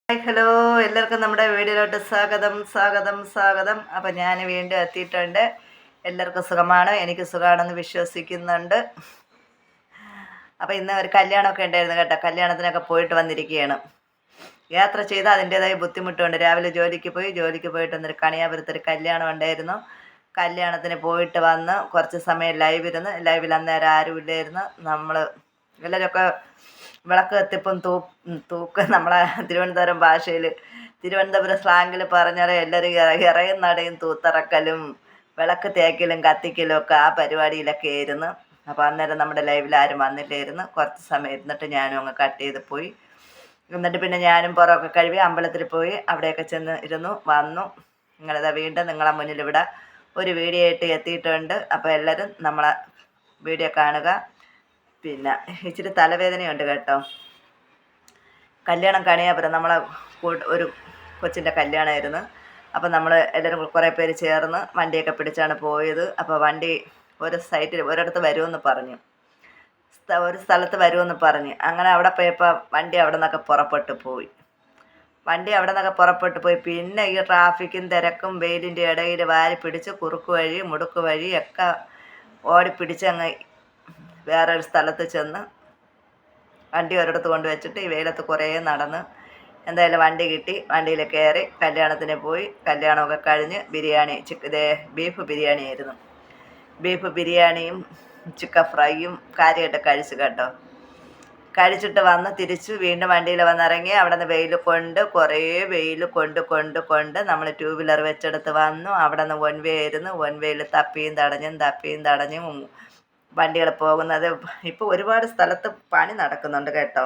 Hi hello, എല്ലാവർക്കും നമ്മുടെ വീഡിയോയിലോട്ട് സ്വാഗതം. അപ്പം ഞാൻ വീണ്ടും എത്തിയിട്ടുണ്ട്. എല്ലാവർക്കും സുഖമാണ്, എനിക്ക് സുഖമാണെന്ന് വിശ്വസിക്കുന്നുണ്ട്. അപ്പം ഇന്ന് ഒരു കല്യാണമൊക്കെ ഉണ്ടായിരുന്നു കേട്ടോ. കല്യാണത്തിനൊക്കെ പോയിട്ട് വന്നിരിക്കുകയാണ്. യാത്ര ചെയ്ത് അതിൻ്റേതായ ബുദ്ധിമുട്ടുണ്ട്. രാവിലെ ജോലിക്ക് പോയിട്ട് വന്നൊരു കണിയാപുരത്തൊരു കല്യാണം ഉണ്ടായിരുന്നു. കല്യാണത്തിന് പോയിട്ട് വന്ന് കുറച്ച് സമയം ലൈവിൽ അന്നേരം ആരും ഇല്ലായിരുന്നു. നമ്മൾ എല്ലാവരൊക്കെ വിളക്ക് കത്തിപ്പം തൂക്ക് നമ്മളെ തിരുവനന്തപുരം ഭാഷയിൽ തിരുവനന്തപുരം സ്ലാങ്ങിൽ പറഞ്ഞാൽ എല്ലാവരും ഇറയും നടയും തൂത്തിറക്കലും വിളക്ക് തേക്കലും കത്തിക്കലും ഒക്കെ ആ പരിപാടിയിലൊക്കെ ആയിരുന്നു. അപ്പോൾ അന്നേരം നമ്മുടെ ലൈവിൽ ആരും വന്നില്ലായിരുന്നു. കുറച്ച് സമയം ഇരുന്നിട്ട് ഞാനും അങ്ങ് കട്ട് ചെയ്ത് പോയി. എന്നിട്ട് പിന്നെ ഞാനും പുറമൊക്കെ കഴുകി അമ്പലത്തിൽ പോയി അവിടെയൊക്കെ ചെന്ന് ഇരുന്നു വന്നു. നിങ്ങളിതാ വീണ്ടും നിങ്ങളെ മുന്നിൽ ഇവിടെ ഒരു വീഡിയോ ആയിട്ട് എത്തിയിട്ടുണ്ട്. അപ്പോൾ എല്ലാവരും നമ്മളെ വീഡിയോ കാണുക. പിന്നെ ഇച്ചിരി തലവേദനയുണ്ട് കേട്ടോ. കല്യാണം കണിയാപുരം നമ്മളെ ഒരു കൊച്ചിൻ്റെ കല്യാണമായിരുന്നു. അപ്പം നമ്മൾ എല്ലാവരും കുറേ പേര് ചേർന്ന് വണ്ടിയൊക്കെ പിടിച്ചാണ് പോയത്. അപ്പോൾ വണ്ടി ഒരിടത്ത് വരുമെന്ന് പറഞ്ഞു, ഒരു സ്ഥലത്ത് വരുമെന്ന് പറഞ്ഞ് അങ്ങനെ അവിടെ പോയപ്പോൾ വണ്ടി അവിടെ നിന്നൊക്കെ പുറപ്പെട്ടു പോയി. പിന്നെ ഈ ട്രാഫിക്കും തിരക്കും വെയിലിൻ്റെ ഇടയിൽ വാരി പിടിച്ച് കുറുക്ക് വഴി മുടുക്ക് വഴി ഒക്കെ ഓടിപ്പിടിച്ച് അങ്ങ് വേറൊരു സ്ഥലത്ത് ചെന്ന് വണ്ടി ഒരിടത്ത് കൊണ്ട് വെച്ചിട്ട് ഈ വെയിലത്ത് കുറേ നടന്ന് എന്തായാലും വണ്ടി കിട്ടി. വണ്ടിയിൽ കയറി കല്യാണത്തിന് പോയി. കല്യാണമൊക്കെ കഴിഞ്ഞ് ബീഫ് ബിരിയാണി ആയിരുന്നു. ബീഫ് ബിരിയാണിയും ചിക്കൻ ഫ്രൈയും കാര്യമായിട്ട് കഴിച്ചു കേട്ടോ. കഴിച്ചിട്ട് വന്ന് തിരിച്ച് വീണ്ടും വണ്ടിയിൽ വന്നിറങ്ങി. അവിടെ നിന്ന് കുറേ വെയിൽ കൊണ്ട് നമ്മൾ 2 വീലർ വെച്ചെടുത്ത് വന്നു. അവിടെ നിന്ന് വൺ വേ ആയിരുന്നു. വൺ വേയിൽ തപ്പിയും തടഞ്ഞും വണ്ടികൾ പോകുന്നത്. ഇപ്പോൾ ഒരുപാട് സ്ഥലത്ത് പണി നടക്കുന്നുണ്ട് കേട്ടോ.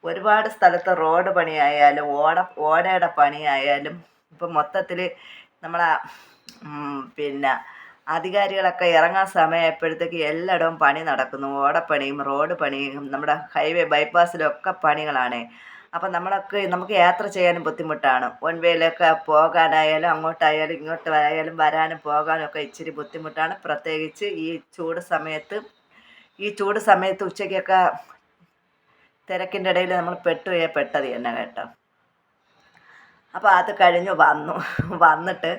ഒരുപാട് സ്ഥലത്ത് റോഡ് പണിയായാലും ഓടയുടെ പണിയായാലും ഇപ്പം മൊത്തത്തിൽ നമ്മളെ പിന്നെ അധികാരികളൊക്കെ ഇറങ്ങാൻ സമയമായപ്പോഴത്തേക്ക് എല്ലായിടവും പണി നടക്കുന്നു. ഓടപ്പണിയും റോഡ് പണിയും നമ്മുടെ ഹൈവേ ബൈപ്പാസിലൊക്കെ പണികളാണ്. അപ്പം നമുക്ക് യാത്ര ചെയ്യാനും ബുദ്ധിമുട്ടാണ്. വൺ വേയിലൊക്കെ പോകാനായാലും അങ്ങോട്ടായാലും ഇങ്ങോട്ടായാലും വരാനും പോകാനും ഒക്കെ ഇച്ചിരി ബുദ്ധിമുട്ടാണ്. പ്രത്യേകിച്ച് ഈ ചൂട് സമയത്ത് ഉച്ചയ്ക്കൊക്കെ തിരക്കിൻ്റെ ഇടയിൽ നമ്മൾ പെട്ടത് തന്നെ കേട്ടോ. അപ്പോൾ അത് കഴിഞ്ഞ് വന്നിട്ട്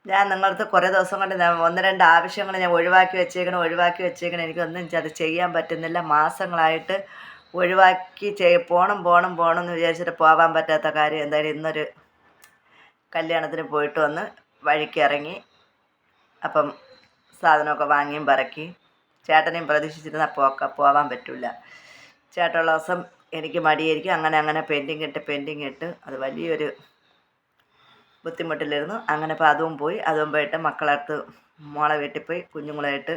ഞാൻ നിങ്ങളടുത്ത് കുറേ ദിവസം കൊണ്ട് ഞാൻ 1-2 ആവശ്യങ്ങൾ ഞാൻ ഒഴിവാക്കി വെച്ചേക്കണം. എനിക്കൊന്നും അത് ചെയ്യാൻ പറ്റുന്നില്ല. മാസങ്ങളായിട്ട് പോണം എന്ന് വിചാരിച്ചിട്ട് പോകാൻ പറ്റാത്ത കാര്യം എന്തായാലും ഇന്നൊരു കല്യാണത്തിന് പോയിട്ട് വന്ന് വഴിക്കിറങ്ങി. അപ്പം സാധനമൊക്കെ വാങ്ങിയും പറക്കി ചേട്ടനെയും പ്രതീക്ഷിച്ചിരുന്നാൽ പോകാൻ പറ്റില്ല. ചേട്ടനുള്ള ദിവസം എനിക്ക് മടിയായിരിക്കും. അങ്ങനെ പെൻഡിങ് ഇട്ട് അത് വലിയൊരു ബുദ്ധിമുട്ടിലിരുന്നു. അങ്ങനെ ഇപ്പോൾ അതും പോയിട്ട് മക്കളടുത്ത് മോളെ വീട്ടിൽ പോയി കുഞ്ഞുങ്ങളായിട്ട്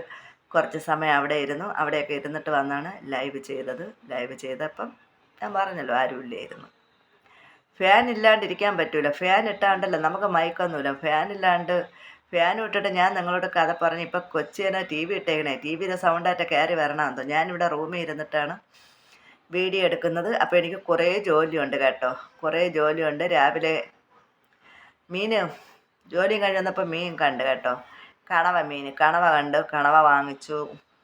കുറച്ച് സമയം അവിടെ ഇരുന്നു. അവിടെയൊക്കെ ഇരുന്നിട്ട് വന്നാണ് ലൈവ് ചെയ്തപ്പം ഞാൻ പറഞ്ഞല്ലോ ആരും ഇല്ലായിരുന്നു. ഫാൻ ഇല്ലാണ്ടിരിക്കാൻ പറ്റില്ല. ഫാൻ ഇട്ടാണ്ടല്ലോ നമുക്ക് മയക്കൊന്നുമില്ല. ഫാൻ ഇട്ടിട്ട് ഞാൻ നിങ്ങളോട് കഥ പറഞ്ഞ് ഇപ്പം കൊച്ചിനെ ടി വി ഇട്ടേക്കണേ. ടി വിയുടെ സൗണ്ടായിട്ട് കയറി വരണമെന്നോ. ഞാനിവിടെ റൂമിൽ ഇരുന്നിട്ടാണ് വീഡിയോ എടുക്കുന്നത്. അപ്പോൾ എനിക്ക് കുറേ ജോലിയുണ്ട് കേട്ടോ. രാവിലെ ജോലിയും കഴിഞ്ഞ് വന്നപ്പോൾ മീൻ കണ്ട് കേട്ടോ. കണവ വാങ്ങിച്ചു.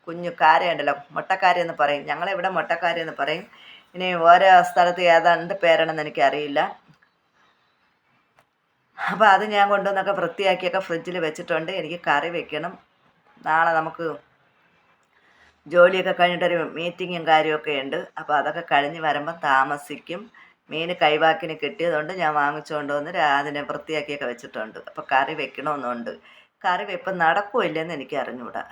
കുഞ്ഞു കാരയുണ്ടല്ലോ, മുട്ടക്കാരെന്ന് പറയും. ഞങ്ങളിവിടെ മുട്ടക്കാരെന്ന് പറയും. ഇനി ഓരോ സ്ഥലത്ത് ഏതാണ്ട് പേരാണെന്ന് എനിക്കറിയില്ല. അപ്പോൾ അത് ഞാൻ കൊണ്ടുവന്നൊക്കെ വൃത്തിയാക്കിയൊക്കെ ഫ്രിഡ്ജിൽ വെച്ചിട്ടുണ്ട്. എനിക്ക് കറി വെക്കണം. നാളെ നമുക്ക് ജോലിയൊക്കെ കഴിഞ്ഞിട്ടൊരു മീറ്റിങ്ങും കാര്യമൊക്കെ ഉണ്ട്. അപ്പോൾ അതൊക്കെ കഴിഞ്ഞ് വരുമ്പം താമസിക്കും. മീൻ കൈവാക്കിന് കിട്ടിയതുകൊണ്ട് ഞാൻ വാങ്ങിച്ചുകൊണ്ട് വന്ന് അതിനെ വൃത്തിയാക്കിയൊക്കെ വെച്ചിട്ടുണ്ട്. അപ്പോൾ കറി വെക്കണമെന്നുണ്ട്. കറി വെപ്പ് നടക്കുമില്ലെന്ന് എനിക്ക് അറിഞ്ഞുകൂടാ.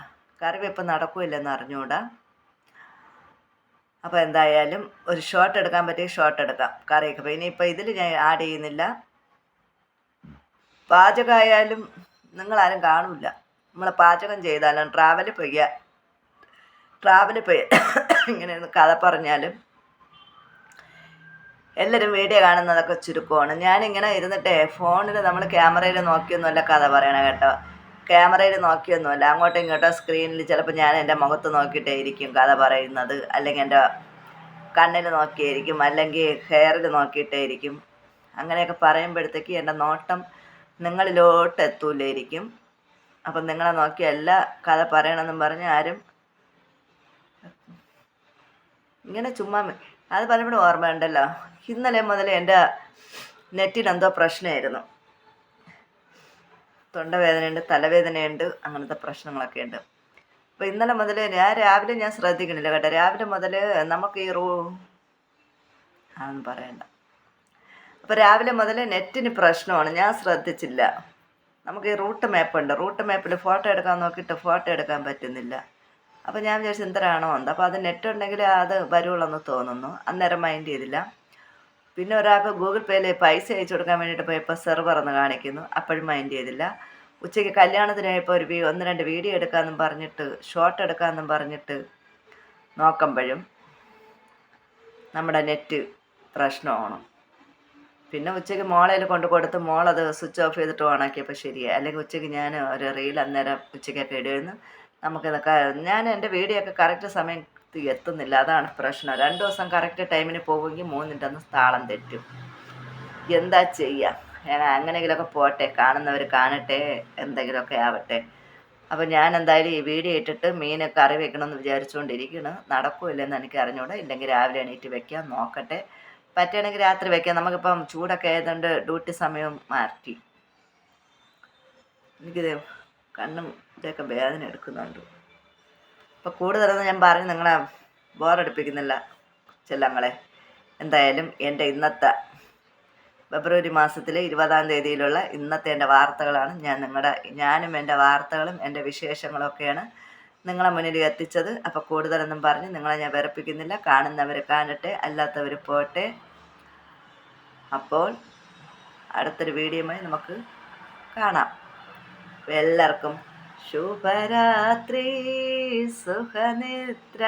അപ്പോൾ എന്തായാലും ഒരു ഷോട്ട് എടുക്കാൻ പറ്റിയ ഷോട്ട് എടുക്കാം കറിയൊക്കെ. അപ്പോൾ ഇനിയിപ്പോൾ ഇതിൽ ഞാൻ ആഡ് ചെയ്യുന്നില്ല. പാചകമായാലും നിങ്ങളാരും കാണില്ല. നമ്മൾ പാചകം ചെയ്താലും ട്രാവലിൽ പോയി ഇങ്ങനെ കഥ പറഞ്ഞാലും എല്ലാവരും വീഡിയോ കാണുന്നതൊക്കെ ചുരുക്കമാണ്. ഞാനിങ്ങനെ ഇരുന്നിട്ടേ ഫോണിൽ നമ്മൾ ക്യാമറയിൽ നോക്കിയൊന്നുമല്ല കഥ പറയണേ കേട്ടോ. ക്യാമറയിൽ നോക്കിയൊന്നുമല്ല, അങ്ങോട്ടും ഇങ്ങോട്ടോ സ്ക്രീനിൽ ചിലപ്പോൾ ഞാൻ എൻ്റെ മുഖത്ത് നോക്കിയിട്ടേ ഇരിക്കും കഥ പറയുന്നത്. അല്ലെങ്കിൽ എൻ്റെ കണ്ണിൽ നോക്കിയായിരിക്കും, അല്ലെങ്കിൽ ഹെയറിൽ നോക്കിയിട്ടേ ഇരിക്കും. അങ്ങനെയൊക്കെ പറയുമ്പോഴത്തേക്ക് എൻ്റെ നോട്ടം നിങ്ങളിലോട്ട് എത്തൂലായിരിക്കും. അപ്പം നിങ്ങളെ നോക്കിയല്ല കഥ പറയണമെന്നും പറഞ്ഞ് ആരും ഇങ്ങനെ ചുമ്മാ അത് പലപ്പോഴും ഓർമ്മയുണ്ടല്ലോ. ഇന്നലെ മുതൽ എൻ്റെ നെറ്റിനെന്തോ പ്രശ്നമായിരുന്നു. തൊണ്ടവേദനയുണ്ട്, തലവേദനയുണ്ട്, അങ്ങനത്തെ പ്രശ്നങ്ങളൊക്കെ ഉണ്ട്. അപ്പോൾ ഇന്നലെ മുതൽ രാവിലെ ഞാൻ ശ്രദ്ധിക്കണില്ല കേട്ടോ. രാവിലെ മുതൽ നമുക്ക് ഈ അതൊന്നും പറയണ്ട. അപ്പോൾ രാവിലെ മുതൽ നെറ്റിന് പ്രശ്നമാണ്, ഞാൻ ശ്രദ്ധിച്ചില്ല. നമുക്ക് ഈ റൂട്ട് മാപ്പുണ്ട്, റൂട്ട് മാപ്പിൽ ഫോട്ടോ എടുക്കാൻ നോക്കിയിട്ട് ഫോട്ടോ എടുക്കാൻ പറ്റുന്നില്ല. അപ്പോൾ ഞാൻ വിചാരിച്ചു എന്തരാണോ എന്താ. അപ്പോൾ അത് നെറ്റ് ഉണ്ടെങ്കിൽ അത് വരുവുള്ളെന്ന് തോന്നുന്നു. അന്നേരം മൈൻഡ് ചെയ്തില്ല. പിന്നെ ഒരാൾക്ക് ഗൂഗിൾ പേയിൽ പൈസ അയച്ചു കൊടുക്കാൻ വേണ്ടിയിട്ട് പോയപ്പോൾ സെർവറെന്ന് കാണിക്കുന്നു, അപ്പോഴും മൈൻഡ് ചെയ്തില്ല. ഉച്ചയ്ക്ക് കല്യാണത്തിനായപ്പോൾ 1-2 വീഡിയോ എടുക്കാമെന്നും പറഞ്ഞിട്ട്, ഷോർട്ട് എടുക്കാമെന്നും പറഞ്ഞിട്ട് നോക്കുമ്പോഴും നമ്മുടെ നെറ്റ് പ്രശ്നമാണ്. പിന്നെ ഉച്ചയ്ക്ക് മോളയിൽ കൊണ്ട് കൊടുത്ത് മോളത് സ്വിച്ച് ഓഫ് ചെയ്തിട്ട് ഓണാക്കിയപ്പോൾ ശരിയായി. അല്ലെങ്കിൽ ഉച്ചയ്ക്ക് ഞാൻ ഒരു റീൽ അന്നേരം ഉച്ചയ്ക്കൊക്കെ ഇടുമായിരുന്നു. നമുക്കിതൊക്കെ ഞാൻ എൻ്റെ വീഡിയോ ഒക്കെ കറക്റ്റ് സമയത്ത് എത്തുന്നില്ല, അതാണ് പ്രശ്നം. 2 ദിവസം കറക്റ്റ് ടൈമിന് പോവുമെങ്കിൽ 3-ൻ്റെ അന്ന് താളം തെറ്റും. എന്താ ചെയ്യുക? അങ്ങനെയെങ്കിലുമൊക്കെ പോട്ടെ, കാണുന്നവർ കാണട്ടെ, എന്തെങ്കിലുമൊക്കെ ആവട്ടെ. അപ്പോൾ ഞാൻ എന്തായാലും ഈ വീഡിയോ ഇട്ടിട്ട് മീൻ കറി വെക്കണമെന്ന് വിചാരിച്ചുകൊണ്ടിരിക്കണം. നടക്കില്ലെന്ന് എനിക്ക് അറിഞ്ഞൂടാ. ഇല്ലെങ്കിൽ രാവിലെ എണീറ്റ് വെക്കാം, നോക്കട്ടെ. പറ്റുകയാണെങ്കിൽ രാത്രി വെക്കാം. നമുക്കിപ്പം ചൂടൊക്കെ ആയതുകൊണ്ട് ഡ്യൂട്ടി സമയം മാറ്റി. എനിക്കിത് കണ്ണും ഇതൊക്കെ വേദന എടുക്കുന്നുണ്ട്. അപ്പോൾ കൂടുതലൊന്നും ഞാൻ പറഞ്ഞ് നിങ്ങളെ ബോറടിപ്പിക്കുന്നില്ല ചെല്ലങ്ങളെ. എന്തായാലും എൻ്റെ ഇന്നത്തെ ഫെബ്രുവരി മാസത്തിലെ 20-ാം തീയതിയിലുള്ള ഇന്നത്തെ എൻ്റെ വാർത്തകളാണ് ഞാനും എൻ്റെ വാർത്തകളും എൻ്റെ വിശേഷങ്ങളൊക്കെയാണ് നിങ്ങളെ മുന്നിൽ എത്തിച്ചത്. അപ്പോൾ കൂടുതലൊന്നും പറഞ്ഞ് നിങ്ങളെ ഞാൻ വെറുപ്പിക്കുന്നില്ല. കാണുന്നവർ കാണട്ടെ, അല്ലാത്തവർ പോട്ടെ. അപ്പോൾ അടുത്തൊരു വീഡിയോയുമായി നമുക്ക് കാണാം. എല്ലാവർക്കും ശുഭരാത്രി, സുഖനിദ്ര.